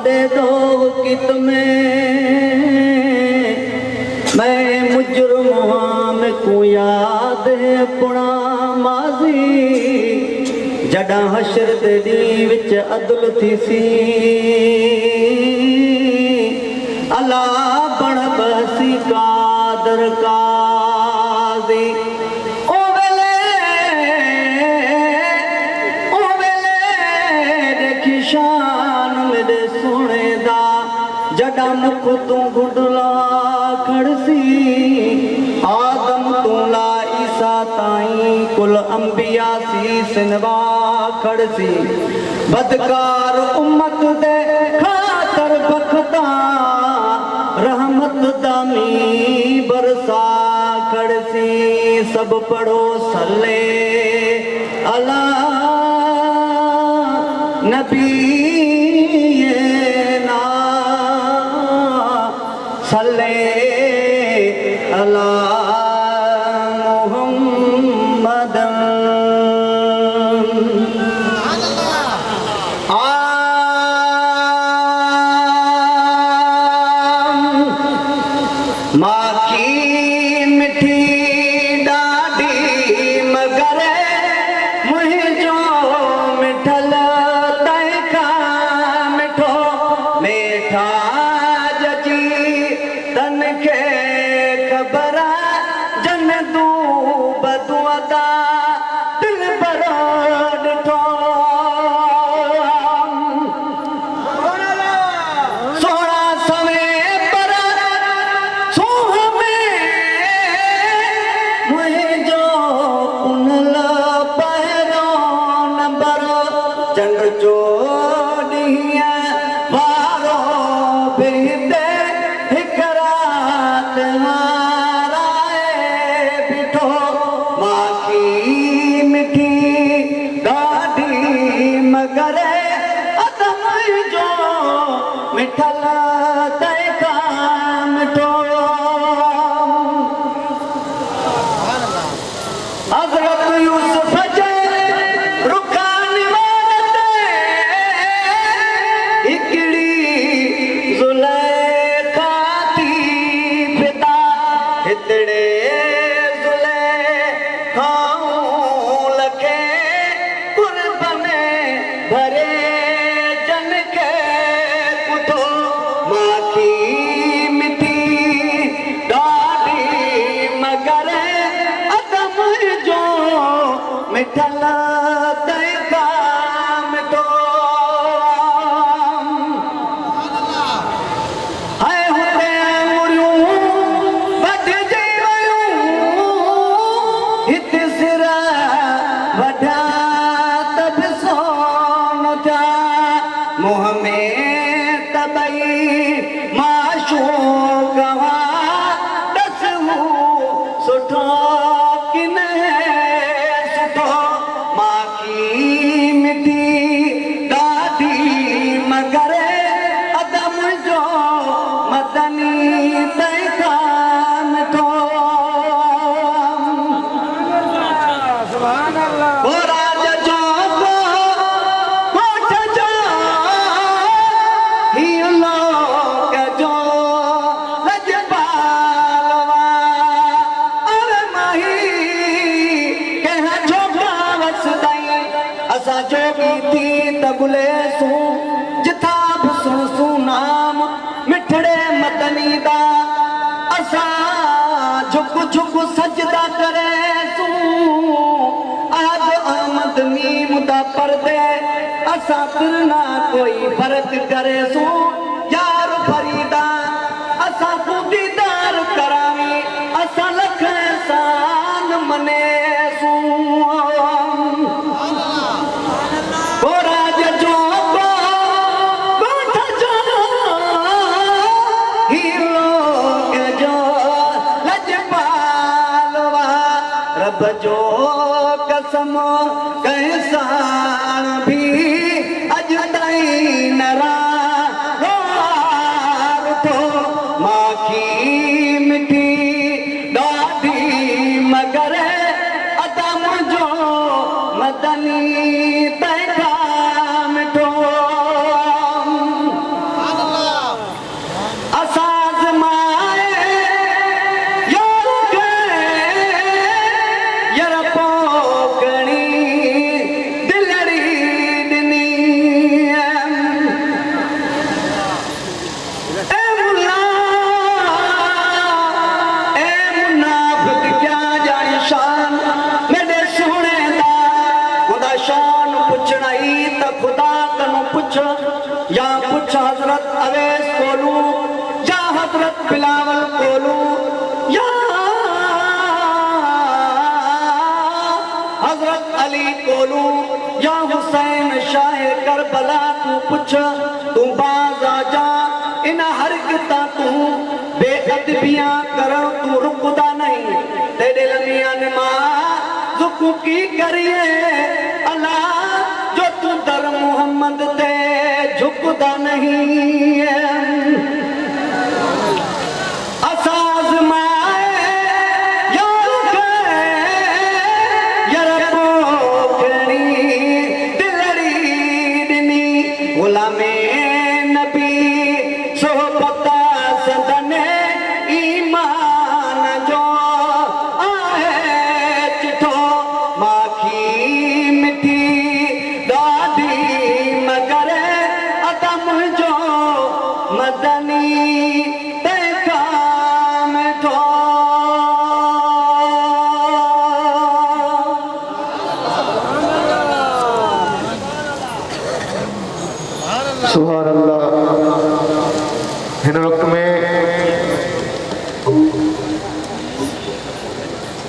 दे दो कि तुम्हें मैं मुजरम को याद है अपना माज़ी जड़ा हशर दे दी विच अदल थी सी अल्लाह बण बसी कादर काज़ी ओ वेले देखी शान मेरे सोने दा जड़ा मुख तू गुडला खड़सी आदम तू ला ईसा ताई कुल अंबिया सी सिनवा खड़सी बदकार उम्मत दे खातर बखता रहमत दामी बरसा खड़सी सब पढ़ो सल्ले अला नबी ना सल्ले अला माँ की मिठी डाडी मगर मुझो मिठल तैखा मिठो मेठा जजी तन के खबर जन दू बदुअदा दिल बड़ा डिठो सोना समय जंग जोड़िया वारो बिंदे हिकरात हाराए बिठो माँ की मिठी गाड़ी मगर अदम जो मिठल तैखा मिठो हज़रत यूसुफ मिठल तैखा मिठो हाय हुते आंगुरियूं वढिजी वयूं हित सिर वढा त बि सोन थिया मुंहं में तबई माशूक हुआ ॾसू सुठो कि न मगर अदम जो मदनी तैखा मिठो राज जो कोठ जो ही लोग जो लजपालवा अरे माही कह जोगा वसदाई असा जोगी थी तबुले सू जिथा सुसू नाम मिठड़े मदनी दा असा झुक झुक सजदा करे सू आज आमद मीम दा पर्दे असा तिरना कोई फर्क करे सू यार फरीदा असा को दीदार करावी असा लख एहसान मने सू रब जो कसम कैसान भी अज ताईं नरा तो माँ की मिठी डाडी मगर अदम जो मदनी तैखा मिठो हजरत अवैस कोलू या हजरत बिलावल कोलू या हजरत अली कोलू या हुसैन शाह करबला तू पुछ तू बाज आ जा इन हर किता तू बेअदबियां करो तू रुकदा नहीं तेरे लमियां ने मां जुकू की करिए अल्लाह जो तू दर मोहम्मद ते झुकदा नहीं असाज माए गुलामे नबी सोहबत सदने ईमान जो आहे चिठो माखी मिठी ॾाढी मगर अदम जो मदनी तंहिंखा मिठो सुभान अल्लाह। हिन वक्त में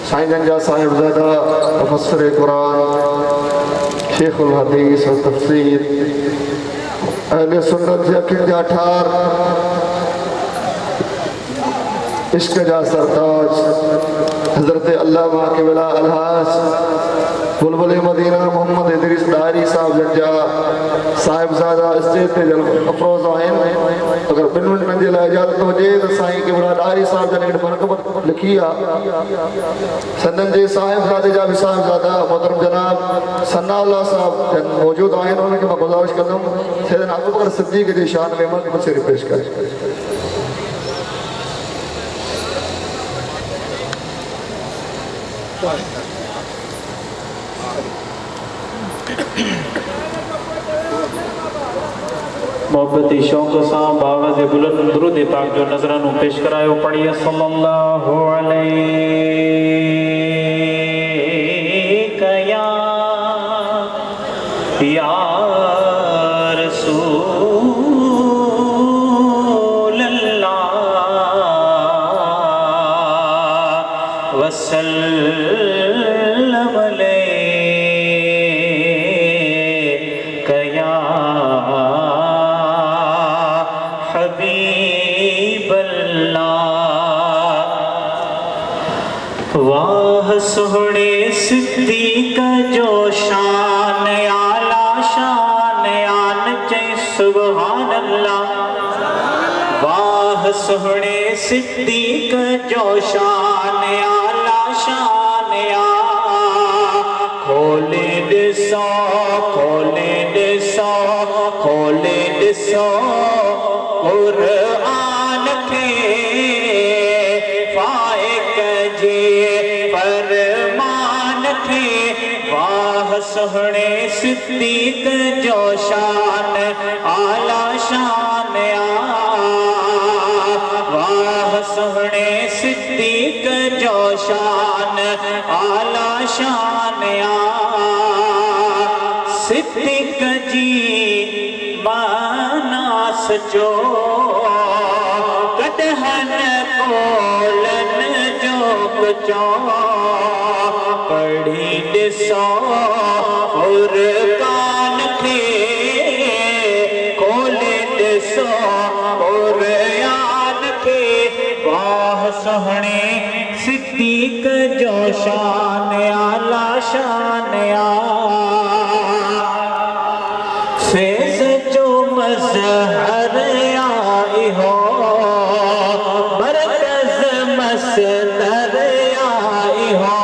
साईं जंजा साहिबजादा मुफस्सिर कुरान शेखुल हदीस और तफसीर अहले सुन्नत जे अखियुनि जा ठार इश्क जा सरताज हजरत अल्लामा क़िबला अलहाज बुलबुल मदीना मोहम्मद इदरीस दारी साहब जंजा साहिबजादा स्टेज ते अफरोज़ आहिनि। अगर 2 मिनटनि जे लाइ इजाज़त हुजे त साईं क़िबला दारी साहब जन हिकिड़ी मनक़बत लिखी आहे। संदन जे साहिबजादे जा बि साहिबजादा मोहतरम जनाब सनाउल्लाह साहब जन मौजूदु आहिनि। उन्हनि खे मां गुज़ारिश कंदुमि सैयदना अबू बकर सिद्दीक़ जी शान में मनक़बत शेर पेश करे। मोहब्बती शौक़ सां बावज़ बुलंद दुरूद पाक जो नज़रानो पेश करायो। पढ़िए सल्लल्लाहु अलैहि या रसूल अल्लाह वसल्लम अलैका या वाह सोहणे सिद्दीक़ जो शान आला शान आन चई सुभान अल्लाह। वाह सोहणे सिद्दीक़ जो शान आला शान आ खोले ॾिसो खोले ॾिसो खोले ॾिसो क़ुरान खे वाह सोहणे सिद्दीक़ जो शान आला शान आ वाह सोहणे सिद्दीक़ जो शान आला शान आ सिद्दीक़ जी माना सचो कॾहन कोलन जो बचो पढ़ी ॾिसो क़ुरान खे खोले ॾिसो क़ुरान खे वाह सोहणे सिद्दीक़ जो शान आला शान आ फैज़ जो मज़हर आई हो मरकज़ मसदर आई हो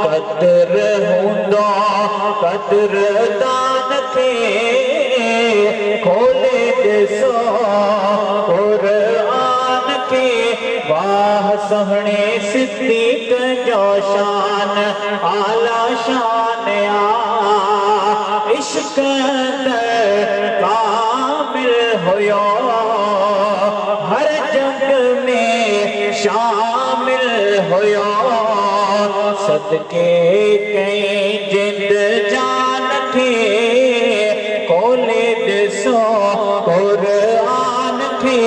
कदर हूंदो कदरदान खे खोले ॾिसो क़ुरान खे वाह सोहणे सिद्दीक़ जो शान आला शान आ इश्क कामिल हुयो हर जंग में शामिल हुयो सदके कई जिंद जान खे खोले ॾिसो क़ुरान खे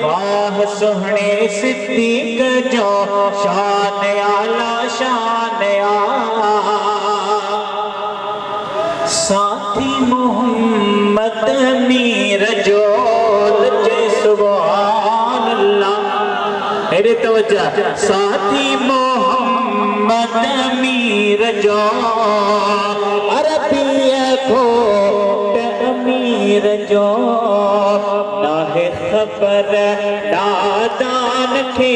वाह सोहणे सिद्दीक जो शान आला शान आ साथी मोहम्मद मीर जो लजे सुभान अल्लाह मेरे तवज्जा साथी मोहम्मद मीर जो अरबी को अमीर जो ना है खबर नादान खे